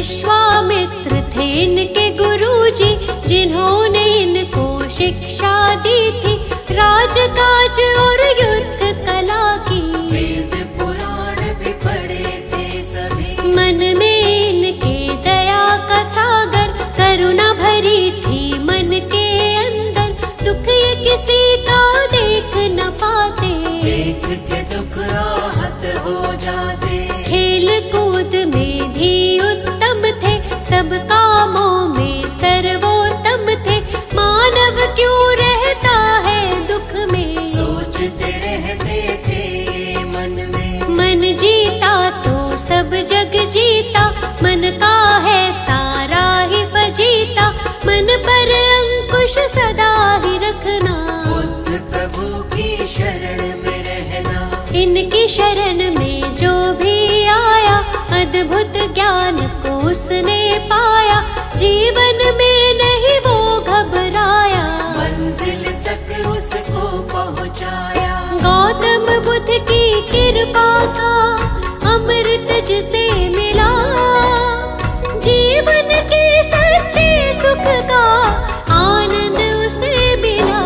विश्वामित्र थे इनके गुरुजी, जिन्होंने इनको शिक्षा दी थी राजकाज और युद्ध कला की। वेद पुराण भी पढ़े थे सभी, मन में इनके दया का सागर, करुणा भरी थी मन के अंदर, दुख ये किसी का देख न पाते, देख के दुख राहत हो जाते। खेल कूद में भी उत्तम थे, सब कामों में सर्वोत्तम थे, मानव क्यों रहता है दुख में, सोचते रहते थे मन में। मन जीता तो सब जग जीता, मन का है सारा ही फजीता, मन पर अंकुश सदा ही रखना, बुद्ध प्रभु की शरण में रहना। इनकी शरण में जो भी आया, अद्भुत ज्ञान को उसने पाया, जीवन में नहीं वो घबराया, मंजिल तक उसको पहुंचाया। गौतम बुद्ध की कृपा का अमृत जिसे मिला, जीवन के सच्चे सुख का आनंद उसे मिला।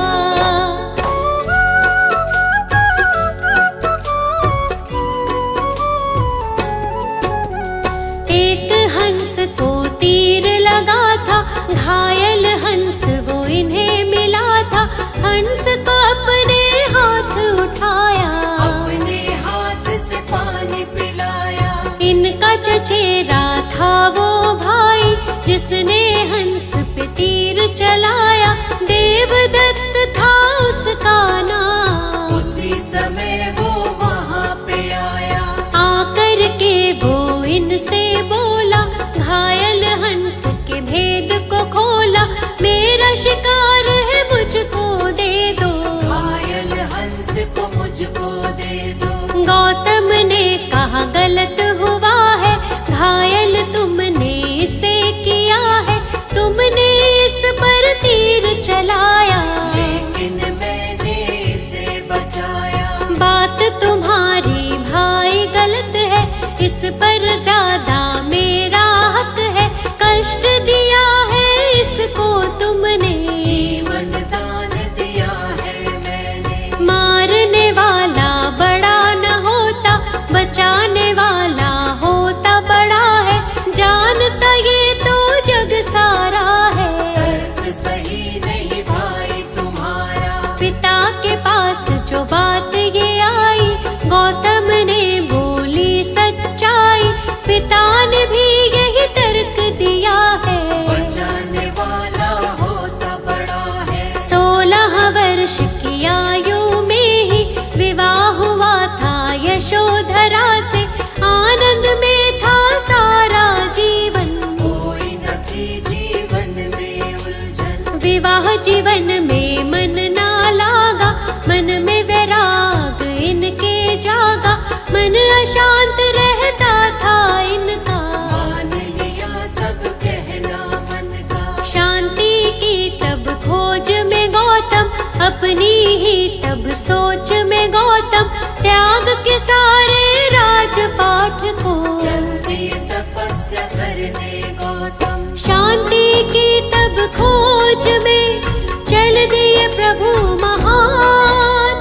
एक हंस को तीर लगा था, घायल हंस वो इन्हें मिला था, हंस को अपने हाथ उठाया, अपने हाथ से पानी पिलाया। इनका चचेरा था वो भाई, जिसने हंस पे तीर चलाया, देवदत्त था उसका नाम, उसी समय वो वहाँ पे आया। आकर के वो इनसे बोला, घायल हंस के भेद को खोला, मेरा शिकार है मुझको दे दो, घायल हंस को मुझको दे दो। गौतम ने कहा गलत हुआ है, घायल तुमने इसे किया है, तुमने इस पर तीर चलाया, लेकिन मैंने इसे बचाया। बात तुम्हारी भाई गलत है, इस पर ज्यादा मेरा हक है, कष्ट दिया है इसको तुमने, जीवन दान दिया है मैंने। मारने वाला बड़ा न होता, बचाने वाला होता बड़ा है, जानता ये तो जग सारा है, तर्क सही नहीं भाई तुम्हारा। पिता के पास जो बात ये आई, गौतम ने बोली सच्चाई, पिता ने भी यही तर्क दिया है, बचाने वाला होता बड़ा है। 16 वर्ष की आयु में ही विवाह हुआ था यशोधरा से, आनंद में था सारा जीवन, कोई न थी जीवन में उलझन। विवाह जीवन में मन ना लागा, मन में वैराग इनके जागा, मन अशांत रहता था इनका, मान लिया तब कहना मन का। शांति की तब खोज में गौतम, अपनी ही तब सोच में गौतम, त्याग के सारे राजपाठ को, चल दिए तपस्या करने गौतम। शांति की तब खोज में चल दिए प्रभु महान,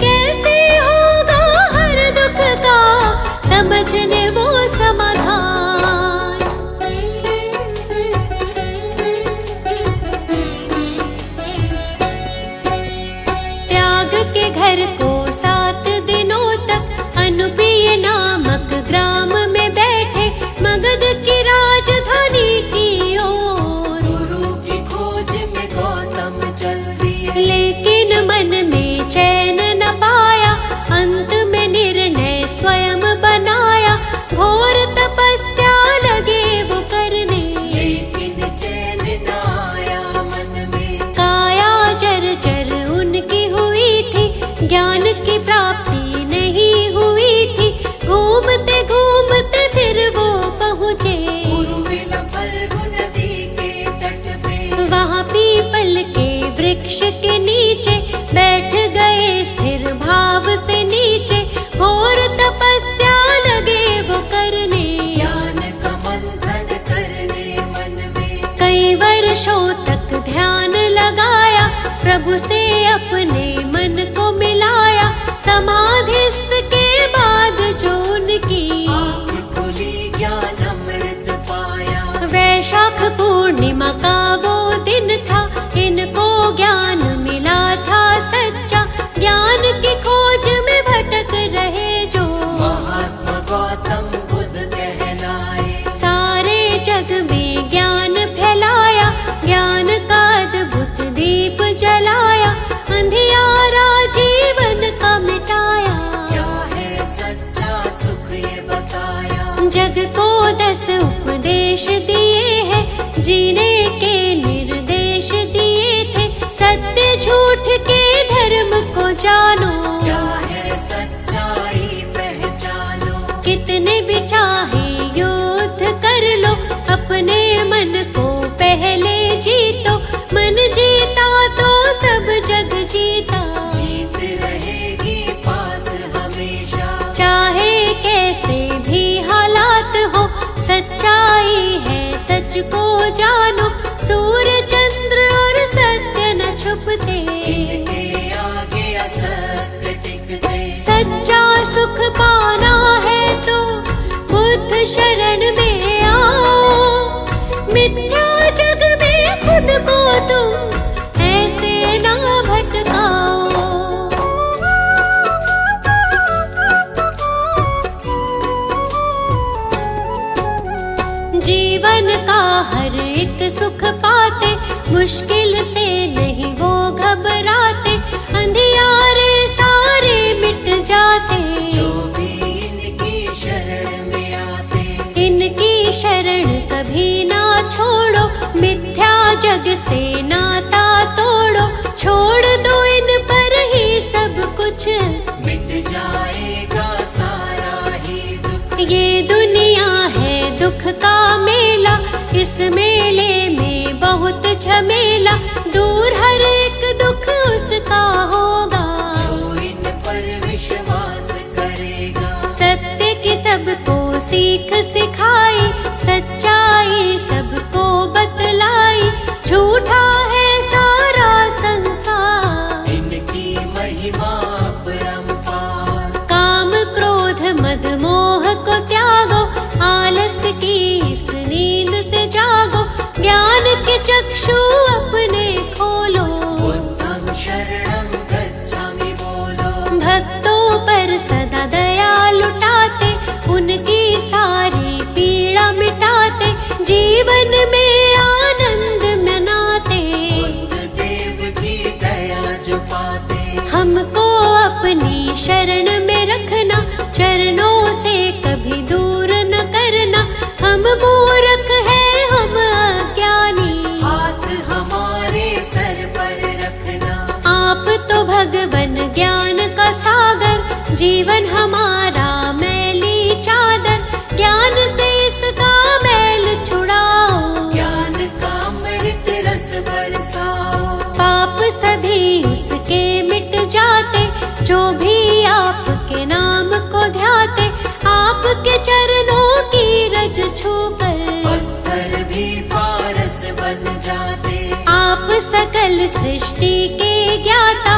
कैसे होगा हर दुख का समझने वो समाधान। त्याग के घर को 7 दिनों तक अनुपीय नामक ग्राम में प्रभु से अपने मन को मिलाया, समाधिस्थ के बाद जो उनकी आँख खुली ज्ञान अमृत पाया। वैशाख पूर्णिमा का वो दिन था, इनको ज्ञान मिला था सच्चा। ज्ञान की खोज में भटक रहे जो महात्मा गौतम बुद्ध कहलाए। सारे जग में ज्ञान फैलाया, ज्ञान का अद्भुत दीप जलाया, अंधियारा जीवन का मिटाया। क्या है सच्चा सुख ये बताया। जग को 10 उपदेश दिए हैं, जीने के निर्देश दिए थे। सत्य झूठ के धर्म को जानो, क्या है सच्चाई पहचानो। कितने भी चाहे युद्ध कर लो, अपने मन को पहले जीतो। मन जीता तो सब जग जीता, जीत रहेगी पास हमेशा। चाहे कैसे भी हालात हो, सच्चाई है सच को जानो। सूर्य चंद्र और सत्य न छुपते, इनके आगे असत्य टिकते। सच्चा सुख पाना है तो बुद्ध शरण में आओ। मिथ्या जग में खुद को तुम ऐसे ना भटकाओ। जीवन का हर एक सुख पाते, मुश्किल से नहीं वो घबराते। अंधियारे सारे मिट जाते, जो भी इनकी शरण में आते। इनकी शरण कभी ना छोड़ो, मिथ्या जग से नाता तोड़ो। छोड़ दो इन पर ही सब कुछ, मिट जाएगा सारा ही दुख। ये दुनिया है दुख का मेला, इस मेले में बहुत झमेला। दूर हर एक दुख उसका होगा, जो इन पर विश्वास करेगा। सत्य की सबको सीख सिखाई, सच्चाई सबको बतलाई। झूठा है सारा संसार, इनकी महिमा अपरंपार। काम क्रोध मद मोह को त्यागो, आलस की इस नींद से जागो। ज्ञान के चक्षु अपने खोलो, बुद्धं शरणं गच्छामि बोलो। भक्तों पर सदा दया लुटाते, उनकी सारी पीड़ा मिटाते। जीवन में आनंद मनाते, बुद्ध देव की दया जो पाते। हमको अपनी शरण में रखना, चरणों से कभी दूर न करना। हम मूर्ख हैं हम अज्ञानी, हाथ हमारे सर पर रखना। आप तो भगवन ज्ञान का सागर, जीवन हमारा मैली चादर। ज्ञान से इसका मैल छुड़ाओ, ज्ञान का अमृत रस बरसाओ। पाप सभी उसके मिट जाते, जो भी आपके नाम को ध्याते। आपके चरणों की रज छूकर पत्थर भी पारस बन जाते। आप सकल सृष्टि के ज्ञाता,